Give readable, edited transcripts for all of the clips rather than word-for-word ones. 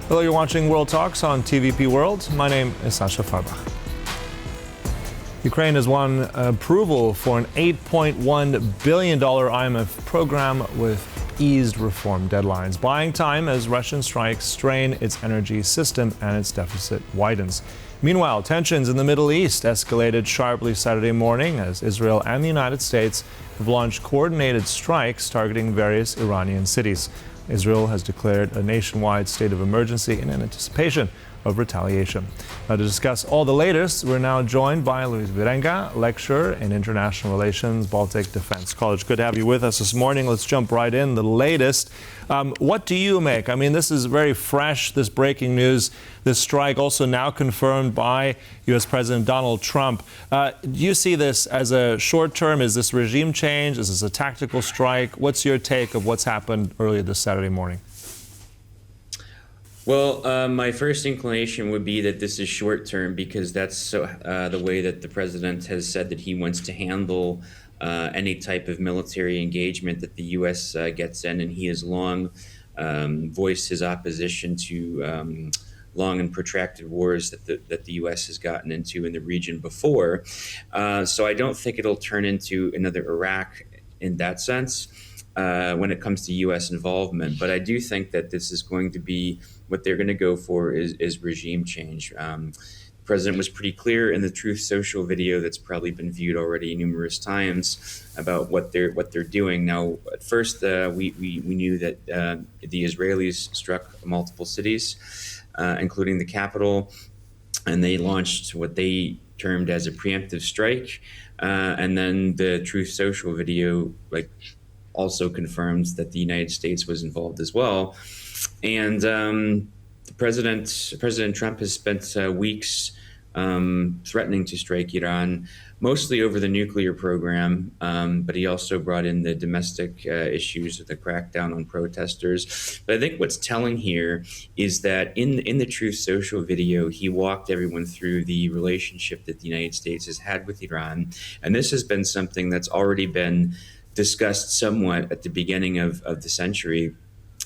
Hello, you're watching World Talks on TVP World. My name is Sascha Fahrbach. Ukraine has won approval for an $8.1 billion IMF program with eased reform deadlines, buying time as Russian strikes strain its energy system and its deficit widens. Meanwhile, tensions in the Middle East escalated sharply Saturday morning as Israel and the United States have launched coordinated strikes targeting various Iranian cities. Israel has declared a nationwide state of emergency in anticipation of retaliation. Now, to discuss all the latest, we're now joined by Louis Wierenga, lecturer in international relations, Baltic Defense College. Good to have you with us this morning. Let's jump right in. The latest. What do you make? I mean, this is very fresh, this breaking news, this strike also now confirmed by U.S. President Donald Trump. Do you see this as a short term? Is this regime change? Is this a tactical strike? What's your take of what's happened earlier this Saturday morning? Well, my first inclination would be that this is short term because that's the way that the president has said that he wants to handle any type of military engagement that the U.S. Gets in, and he has long voiced his opposition to long and protracted wars that the U.S. has gotten into in the region before. So I don't think it'll turn into another Iraq in that sense when it comes to U.S. involvement. But I do think that this is going to be what they're going to go for is regime change. The president was pretty clear in the Truth Social video that's probably been viewed already numerous times about what they're doing. Now, at first, we knew that the Israelis struck multiple cities, including the capital, and they launched what they termed as a preemptive strike. And then the Truth Social video, also confirms that the United States was involved as well. And President Trump has spent weeks threatening to strike Iran, mostly over the nuclear program, but he also brought in the domestic issues of the crackdown on protesters. But I think what's telling here is that in the Truth Social video, he walked everyone through the relationship that the United States has had with Iran. And this has been something that's already been discussed somewhat at the beginning of the century,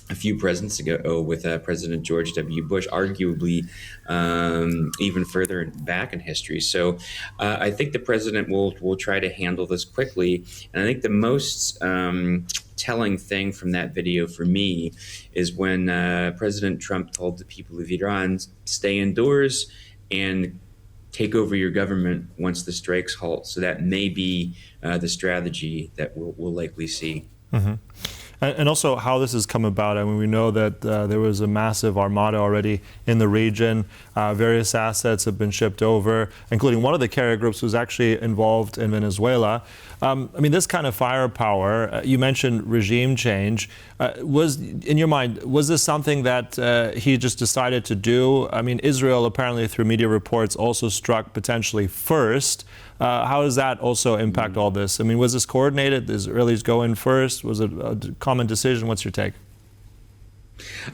a few presidents ago, with President George W. Bush, arguably even further back in history. So I think the president will try to handle this quickly. And I think the most telling thing from that video for me is when President Trump told the people of Iran, stay indoors and take over your government once the strikes halt. So that may be the strategy that we'll likely see. Mm-hmm. And also how this has come about. I mean, we know that there was a massive armada already in the region. Various assets have been shipped over, including one of the carrier groups was actually involved in Venezuela. I mean, this kind of firepower, you mentioned regime change. Was, in your mind, was this something that he just decided to do? I mean, Israel apparently, through media reports, also struck potentially first. How does that also impact all this? I mean, was this coordinated? Did the Israelis go in first? Was it a common decision? What's your take?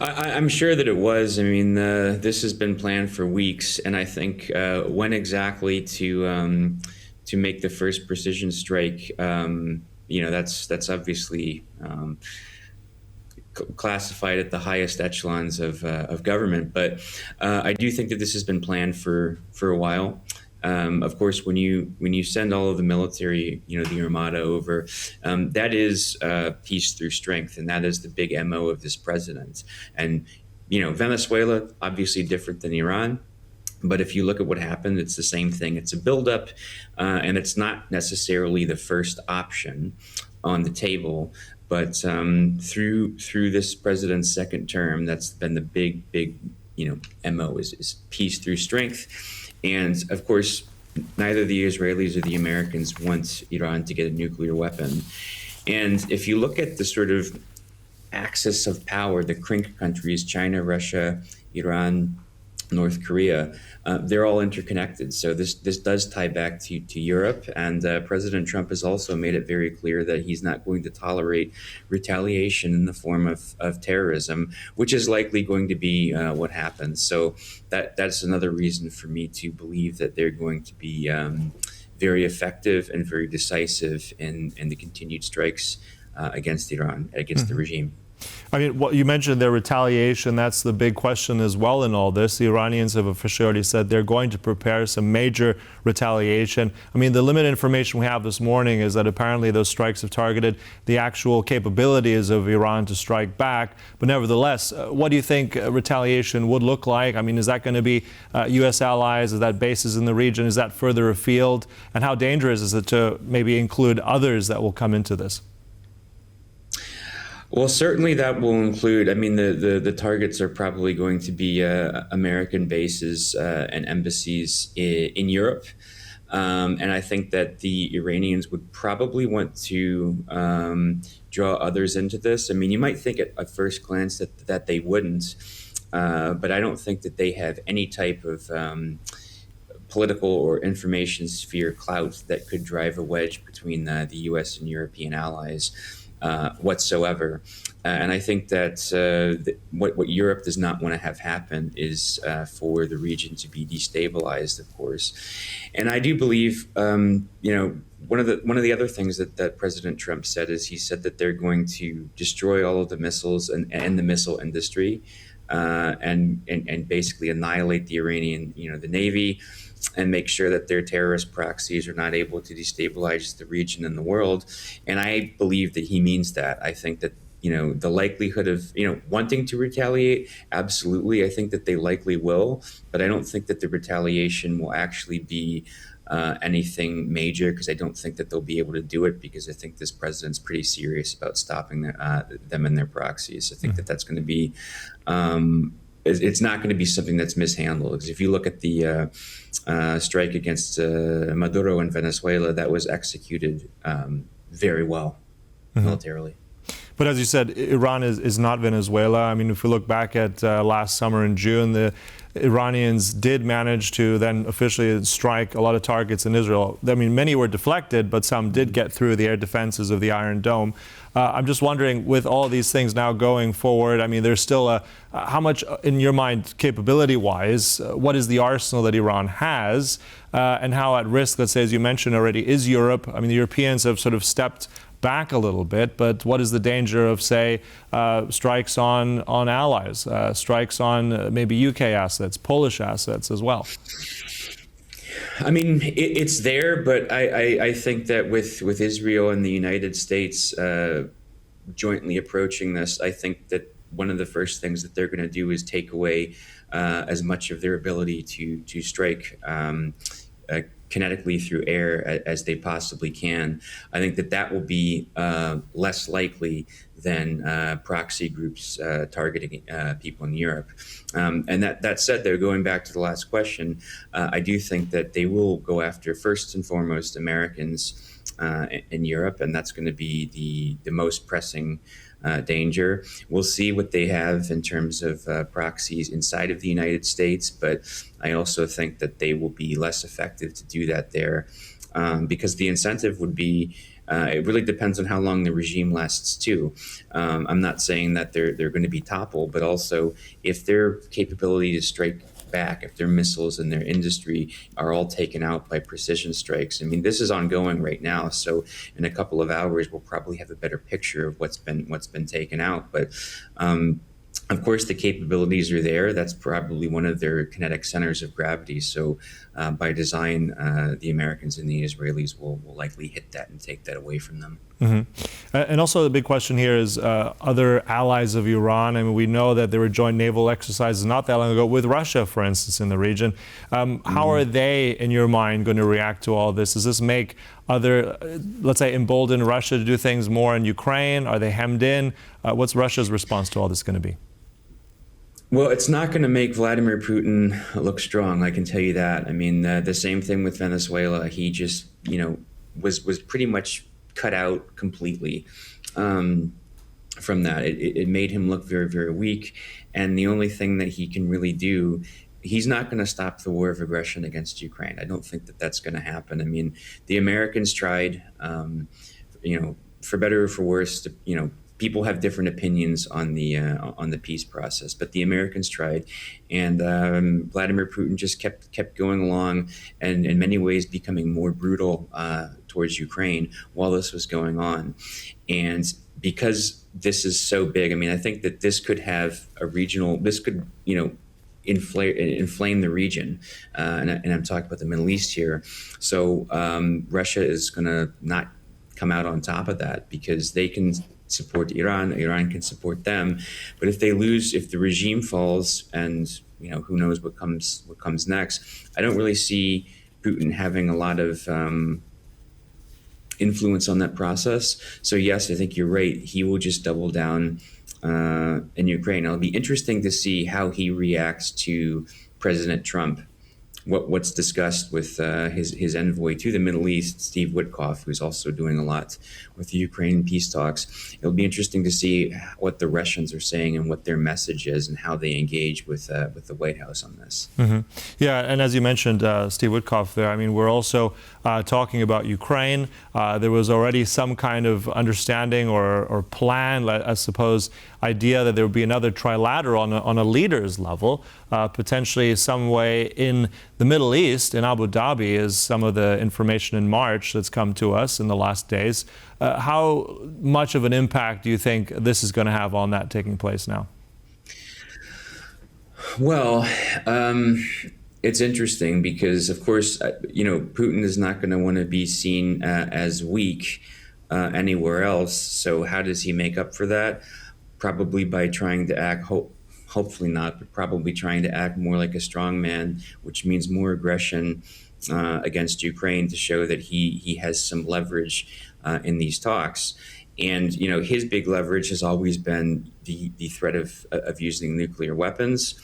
I'm sure that it was. I mean, this has been planned for weeks, and I think when exactly to make the first precision strike, that's obviously classified at the highest echelons of government. But I do think that this has been planned for a while. Of course, when you send all of the military, the Armada over, that is peace through strength, and that is the big MO of this president. And Venezuela, obviously different than Iran, but if you look at what happened, it's the same thing. It's a buildup, and it's not necessarily the first option on the table. But through this president's second term, that's been the big MO is peace through strength. And of course, neither the Israelis or the Americans want Iran to get a nuclear weapon. And if you look at the sort of axis of power, the CRINC countries, China, Russia, Iran, North Korea, they're all interconnected. So this does tie back to Europe. And President Trump has also made it very clear that he's not going to tolerate retaliation in the form of terrorism, which is likely going to be what happens. So that's another reason for me to believe that they're going to be very effective and very decisive in the continued strikes against Iran, against the regime. I mean, what you mentioned their retaliation, that's the big question as well in all this. The Iranians have officially already said they're going to prepare some major retaliation. I mean, the limited information we have this morning is that apparently those strikes have targeted the actual capabilities of Iran to strike back. But nevertheless, what do you think retaliation would look like? I mean, is that going to be U.S. allies? Is that bases in the region? Is that further afield? And how dangerous is it to maybe include others that will come into this? Well, certainly that will include, I mean, the targets are probably going to be American bases and embassies in Europe. And I think that the Iranians would probably want to draw others into this. I mean, you might think at first glance that they wouldn't, but I don't think that they have any type of political or information sphere clout that could drive a wedge between the U.S. and European allies. Whatsoever. And I think that what Europe does not want to have happen is for the region to be destabilized, of course. And I do believe, one of the other things that President Trump said is he said that they're going to destroy all of the missiles and the missile industry, and basically annihilate the Iranian, the Navy, and make sure that their terrorist proxies are not able to destabilize the region and the world. And I believe that he means that. I think that, the likelihood of, wanting to retaliate, absolutely. I think that they likely will, but I don't think that the retaliation will actually be anything major, because I don't think that they'll be able to do it, because I think this president's pretty serious about stopping them and their proxies. I think that that's going to be, it's not going to be something that's mishandled. Because if you look at the strike against Maduro in Venezuela, that was executed very well militarily. But as you said, Iran is not Venezuela. I mean, if we look back at last summer in June, the Iranians did manage to then officially strike a lot of targets in Israel. I mean, many were deflected, but some did get through the air defenses of the Iron Dome. I'm just wondering, with all these things now going forward, I mean, there's still how much, in your mind, capability-wise, what is the arsenal that Iran has, and how at risk, let's say, as you mentioned already, is Europe? I mean, the Europeans have sort of stepped back a little bit, but what is the danger of, say, strikes on allies, strikes on maybe UK assets, Polish assets as well? I mean, it's there, but I think that with Israel and the United States jointly approaching this, I think that one of the first things that they're going to do is take away as much of their ability to strike kinetically through air as they possibly can. I think that will be less likely than proxy groups targeting people in Europe. And that said, though, going back to the last question, I do think that they will go after, first and foremost, Americans in Europe, and that's going to be the most pressing danger. We'll see what they have in terms of proxies inside of the United States, but I also think that they will be less effective to do that there, because the incentive would be, it really depends on how long the regime lasts too. I'm not saying that they're going to be toppled, but also if their capability to strike back, if their missiles and their industry are all taken out by precision strikes. I mean, this is ongoing right now. So in a couple of hours, we'll probably have a better picture of what's been taken out. But of course, the capabilities are there. That's probably one of their kinetic centers of gravity. So by design, the Americans and the Israelis will likely hit that and take that away from them. And also the big question here is other allies of Iran. I mean, we know that there were joint naval exercises not that long ago with Russia, for instance, in the region. How are they, in your mind, going to react to all this? Does this make other, let's say, embolden Russia to do things more in Ukraine? Are they hemmed in? What's Russia's response to all this going to be? Well, it's not going to make Vladimir Putin look strong, I can tell you that. I mean, the same thing with Venezuela. He just, was pretty much cut out completely from that. It made him look very, very weak. And the only thing that he can really do, he's not going to stop the war of aggression against Ukraine. I don't think that that's going to happen. I mean, the Americans tried, for better or for worse, people have different opinions on the peace process, but the Americans tried, and Vladimir Putin just kept going along, and in many ways becoming more brutal towards Ukraine while this was going on. And because this is so big. I mean, I think that this could have a regional, this could, inflame the region. And I'm talking about the Middle East here. So Russia is going to not come out on top of that because they can support Iran can support them. But if they lose, if the regime falls, and who knows what comes next, I don't really see Putin having a lot of influence on that process. So yes, I think you're right. He will just double down in Ukraine. It'll be interesting to see how he reacts to President Trump. What's discussed with his envoy to the Middle East, Steve Witkoff, who's also doing a lot with the Ukraine peace talks. It'll be interesting to see what the Russians are saying and what their message is and how they engage with the White House on this. Mm-hmm. Yeah, and as you mentioned, Steve Witkoff there, I mean, we're also talking about Ukraine. There was already some kind of understanding or plan, I suppose, idea that there would be another trilateral on a leaders level, potentially some way in the Middle East, in Abu Dhabi, is some of the information in March that's come to us in the last days. How much of an impact do you think this is going to have on that taking place now? Well, it's interesting because, of course, Putin is not going to want to be seen as weak anywhere else. So how does he make up for that? Probably by trying to act, hopefully not, but probably trying to act more like a strong man, which means more aggression against Ukraine to show that he has some leverage in these talks. And, his big leverage has always been the threat of using nuclear weapons,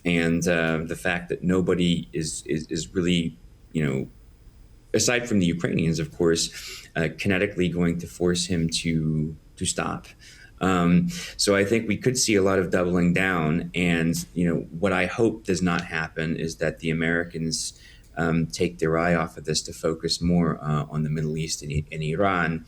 and the fact that nobody is really, aside from the Ukrainians, of course, kinetically going to force him to stop. So I think we could see a lot of doubling down. And, what I hope does not happen is that the Americans take their eye off of this to focus more on the Middle East and Iran,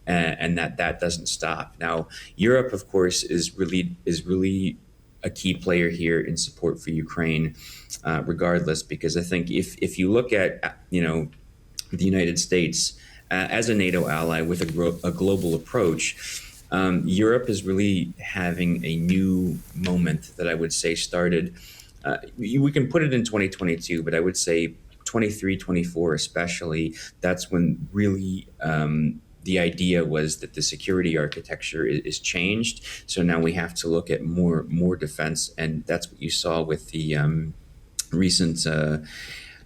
and that doesn't stop. Now, Europe, of course, is really a key player here in support for Ukraine, regardless, because I think if you look at, the United States as a NATO ally with a global approach, Europe is really having a new moment that I would say started, we can put it in 2022, but I would say 23, 24 especially, that's when really the idea was that the security architecture is changed. So now we have to look at more defense, and that's what you saw with the recent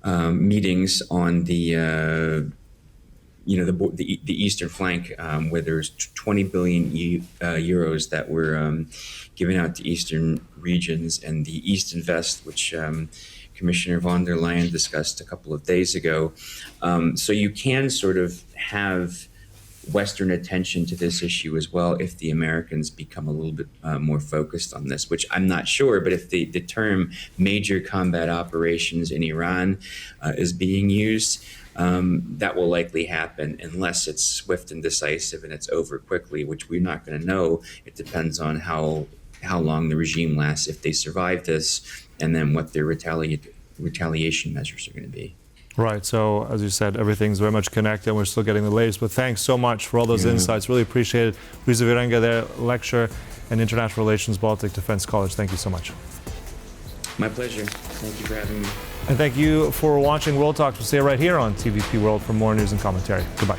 meetings on the eastern flank, where there's 20 billion euros that were given out to eastern regions, and the East Invest, which Commissioner von der Leyen discussed a couple of days ago. So you can sort of have Western attention to this issue as well if the Americans become a little bit more focused on this, which I'm not sure, but if the term major combat operations in Iran is being used, that will likely happen unless it's swift and decisive and it's over quickly, which we're not going to know. It depends on how long the regime lasts, if they survive this, and then what their retaliation measures are going to be. Right. So, as you said, everything's very much connected, and we're still getting the latest. But thanks so much for all those insights. Really appreciate it. Louis Wierenga there, lecturer in International Relations, Baltic Defense College. Thank you so much. My pleasure. Thank you for having me. And thank you for watching World Talks. We'll see you right here on TVP World for more news and commentary. Goodbye.